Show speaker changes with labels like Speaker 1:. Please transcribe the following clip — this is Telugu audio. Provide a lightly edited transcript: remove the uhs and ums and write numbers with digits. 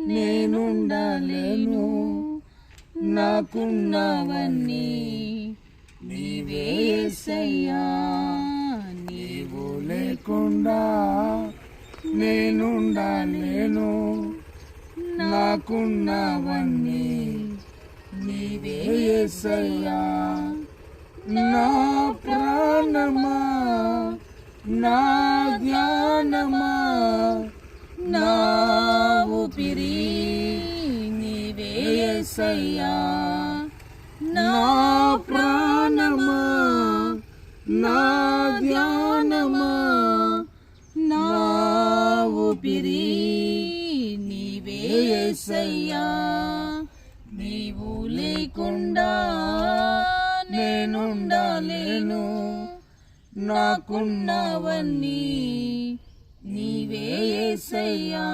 Speaker 1: నేనుండలేను. నాకున్నవన్నీ నీవే యేసయ్యా. నీవు లేకుండా నేనుండలేను. నాకున్నవన్నీ నీవే యేసయ్యా. నా ప్రాణమా, నా ధ్యానమా, నా ఊపిరి నీవే యేసయ్యా. నా ప్రాణమా, నా ధ్యానమా, నా ఊపిరి నీవే యేసయ్యా. నీవు లేకుండా నేనుండలేను. నాకున్నవన్నీ నీవే యేసయ్యా.